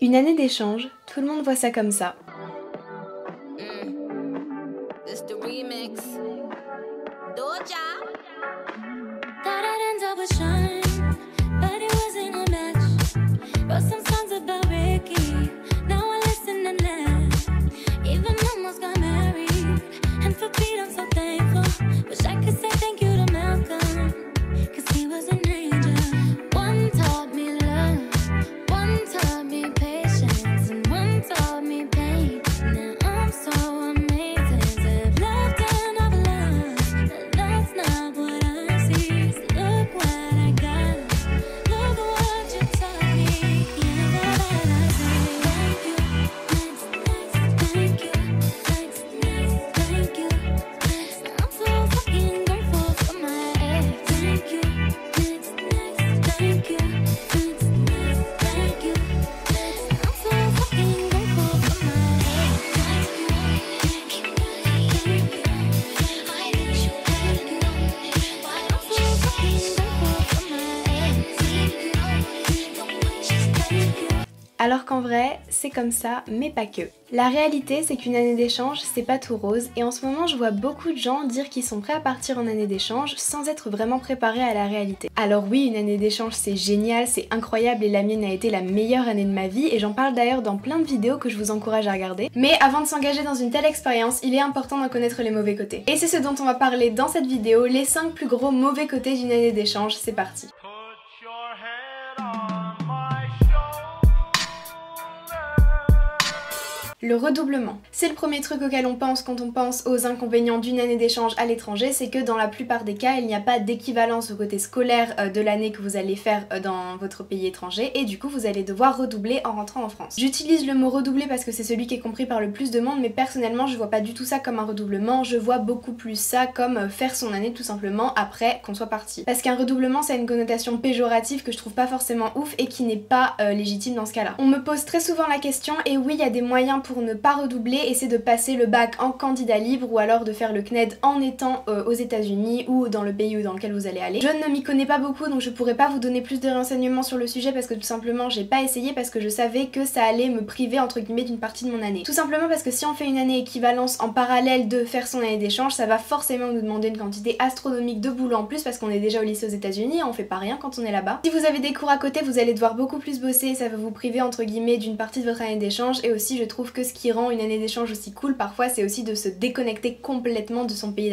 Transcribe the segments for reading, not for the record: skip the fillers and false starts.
Une année d'échange, tout le monde voit ça comme ça. Alors qu'en vrai, c'est comme ça, mais pas que. La réalité, c'est qu'une année d'échange, c'est pas tout rose, et en ce moment, je vois beaucoup de gens dire qu'ils sont prêts à partir en année d'échange sans être vraiment préparés à la réalité. Alors oui, une année d'échange, c'est génial, c'est incroyable, et la mienne a été la meilleure année de ma vie, et j'en parle d'ailleurs dans plein de vidéos que je vous encourage à regarder. Mais avant de s'engager dans une telle expérience, il est important d'en connaître les mauvais côtés. Et c'est ce dont on va parler dans cette vidéo, les 5 plus gros mauvais côtés d'une année d'échange, c'est parti. Le redoublement. C'est le premier truc auquel on pense quand on pense aux inconvénients d'une année d'échange à l'étranger, c'est que dans la plupart des cas, il n'y a pas d'équivalence au côté scolaire de l'année que vous allez faire dans votre pays étranger et du coup vous allez devoir redoubler en rentrant en France. J'utilise le mot redoubler parce que c'est celui qui est compris par le plus de monde, mais personnellement je vois pas du tout ça comme un redoublement, je vois beaucoup plus ça comme faire son année tout simplement après qu'on soit parti. Parce qu'un redoublement ça a une connotation péjorative que je trouve pas forcément ouf et qui n'est pas légitime dans ce cas-là. On me pose très souvent la question et oui il y a des moyens pour ne pas redoubler et c'est de passer le bac en candidat libre ou alors de faire le CNED en étant aux États-Unis ou dans le pays dans lequel vous allez aller. Je ne m'y connais pas beaucoup donc je pourrais pas vous donner plus de renseignements sur le sujet parce que tout simplement j'ai pas essayé parce que je savais que ça allait me priver entre guillemets d'une partie de mon année. Tout simplement parce que si on fait une année équivalence en parallèle de faire son année d'échange, ça va forcément nous demander une quantité astronomique de boulot en plus parce qu'on est déjà au lycée aux États-Unis, on fait pas rien quand on est là-bas. Si vous avez des cours à côté, vous allez devoir beaucoup plus bosser et ça va vous priver entre guillemets d'une partie de votre année d'échange et aussi je trouve que ce qui rend une année d'échange aussi cool parfois c'est aussi de se déconnecter complètement de son pays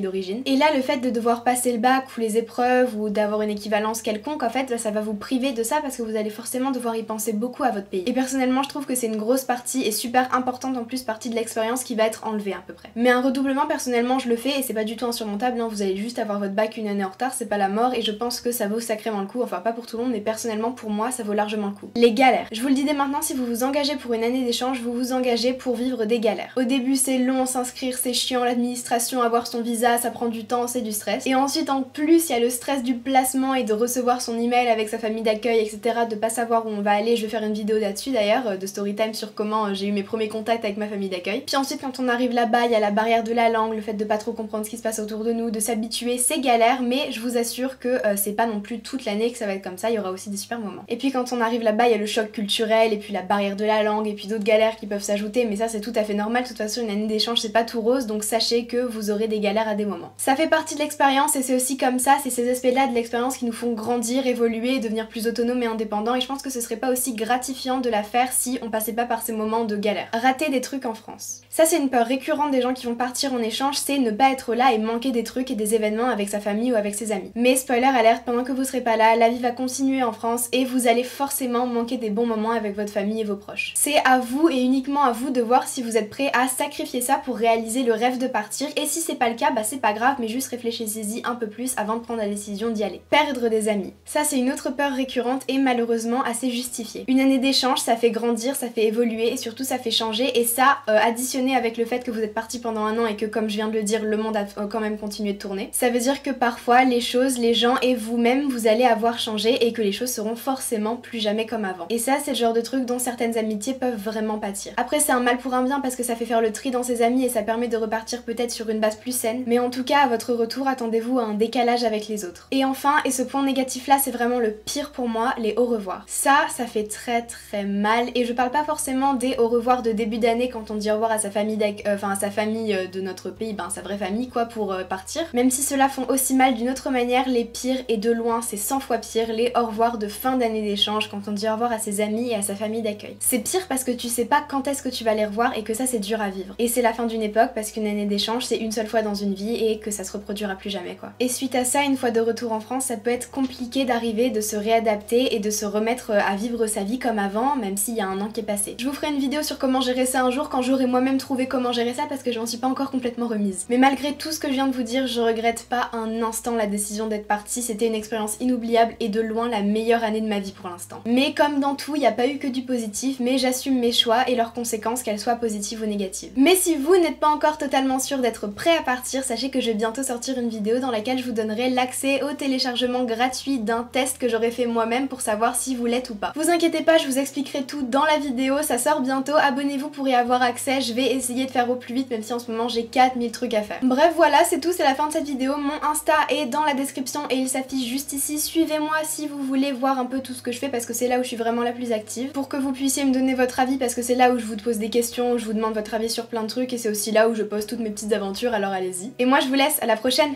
d'origine. Et là le fait de devoir passer le bac ou les épreuves ou d'avoir une équivalence quelconque en fait ça va vous priver de ça parce que vous allez forcément devoir y penser beaucoup à votre pays. Et personnellement je trouve que c'est une grosse partie et super importante en plus partie de l'expérience qui va être enlevée à peu près. Mais un redoublement personnellement je le fais et c'est pas du tout insurmontable, hein. Vous allez juste avoir votre bac une année en retard, c'est pas la mort et je pense que ça vaut sacrément le coup, enfin pas pour tout le monde mais personnellement pour moi ça vaut largement le coup. Les galères. Je vous le dis dès maintenant, si vous vous engagez pour une année d'échange, vous vous engagez pour vivre des galères. Au début c'est long, s'inscrire c'est chiant, l'administration, avoir son visa ça prend du temps, c'est du stress. Et ensuite en plus il y a le stress du placement et de recevoir son email avec sa famille d'accueil etc, de pas savoir où on va aller. Je vais faire une vidéo là-dessus d'ailleurs de storytime sur comment j'ai eu mes premiers contacts avec ma famille d'accueil. Puis ensuite quand on arrive là-bas il y a la barrière de la langue, le fait de pas trop comprendre ce qui se passe autour de nous, de s'habituer, c'est galère mais je vous assure que c'est pas non plus toute l'année que ça va être comme ça, il y aura aussi des super moments. Et puis quand on arrive là-bas il y a le choc culturel et puis la barrière de la langue et puis d'autres galères qui peuvent s'ajouter mais ça c'est tout à fait normal, de toute façon une année d'échange c'est pas tout rose donc sachez que vous aurez des galères à des moments. Ça fait partie de l'expérience et c'est aussi comme ça, c'est ces aspects là de l'expérience qui nous font grandir, évoluer et devenir plus autonomes et indépendants et je pense que ce serait pas aussi gratifiant de la faire si on passait pas par ces moments de galère. Rater des trucs en France. Ça c'est une peur récurrente des gens qui vont partir en échange, c'est ne pas être là et manquer des trucs et des événements avec sa famille ou avec ses amis. Mais spoiler alerte, pendant que vous serez pas là, la vie va continuer en France et vous allez forcément manquer des bons moments avec votre famille et vos proches. C'est à vous et uniquement à vous de voir si vous êtes prêt à sacrifier ça pour réaliser le rêve de partir et si c'est pas le cas, bah c'est pas grave mais juste réfléchissez-y un peu plus avant de prendre la décision d'y aller. Perdre des amis. Ça c'est une autre peur récurrente et malheureusement assez justifiée. Une année d'échange ça fait grandir, ça fait évoluer et surtout ça fait changer et ça additionné avec le fait que vous êtes parti pendant un an et que comme je viens de le dire le monde a quand même continué de tourner, ça veut dire que parfois les choses, les gens et vous-même vous allez avoir changé et que les choses seront forcément plus jamais comme avant. Et ça c'est le genre de truc dont certaines amitiés peuvent vraiment pâtir. repartir. Après c'est un mal pour un bien parce que ça fait faire le tri dans ses amis et ça permet de repartir peut-être sur une base plus saine, mais en tout cas à votre retour attendez-vous à un décalage avec les autres. Et enfin, et ce point négatif là c'est vraiment le pire pour moi, les au revoir. Ça fait très mal et je parle pas forcément des au revoir de début d'année quand on dit au revoir à sa famille, à sa famille de notre pays, sa vraie famille quoi pour partir. Même si ceux-là font aussi mal d'une autre manière, les pires et de loin c'est 100 fois pire, les au revoir de fin d'année d'échange quand on dit au revoir à ses amis et à sa famille d'accueil. C'est pire parce que tu sais pas quand est-ce que tu vas les revoir et que ça c'est dur à vivre. Et c'est la fin d'une époque parce qu'une année d'échange c'est une seule fois dans une vie et que ça se reproduira plus jamais quoi. Et suite à ça, une fois de retour en France, ça peut être compliqué d'arriver, de se réadapter et de se remettre à vivre sa vie comme avant, même s'il y a un an qui est passé. Je vous ferai une vidéo sur comment gérer ça un jour quand j'aurai moi-même trouvé comment gérer ça parce que j'en suis pas encore complètement remise. Mais malgré tout ce que je viens de vous dire, je regrette pas un instant la décision d'être partie, c'était une expérience inoubliable et de loin la meilleure année de ma vie pour l'instant. Mais comme dans tout, il n'y a pas eu que du positif, mais j'assume mes choix et leurs conséquences, qu'elles soient positives ou négatives. Mais si vous n'êtes pas encore totalement sûr d'être prêt à partir, sachez que je vais bientôt sortir une vidéo dans laquelle je vous donnerai l'accès au téléchargement gratuit d'un test que j'aurais fait moi-même pour savoir si vous l'êtes ou pas. Vous inquiétez pas, je vous expliquerai tout dans la vidéo, ça sort bientôt, abonnez-vous pour y avoir accès, je vais essayer de faire au plus vite même si en ce moment j'ai 4000 trucs à faire. Bref voilà, c'est tout, c'est la fin de cette vidéo, mon Insta est dans la description et il s'affiche juste ici, suivez-moi si vous voulez voir un peu tout ce que je fais parce que c'est là où je suis vraiment la plus active, pour que vous puissiez me donner votre avis parce que c'est là où je vous pose des questions, où je vous demande votre avis sur plein de trucs et c'est aussi là où je poste toutes mes petites aventures, alors allez-y. Et moi je vous laisse, à la prochaine.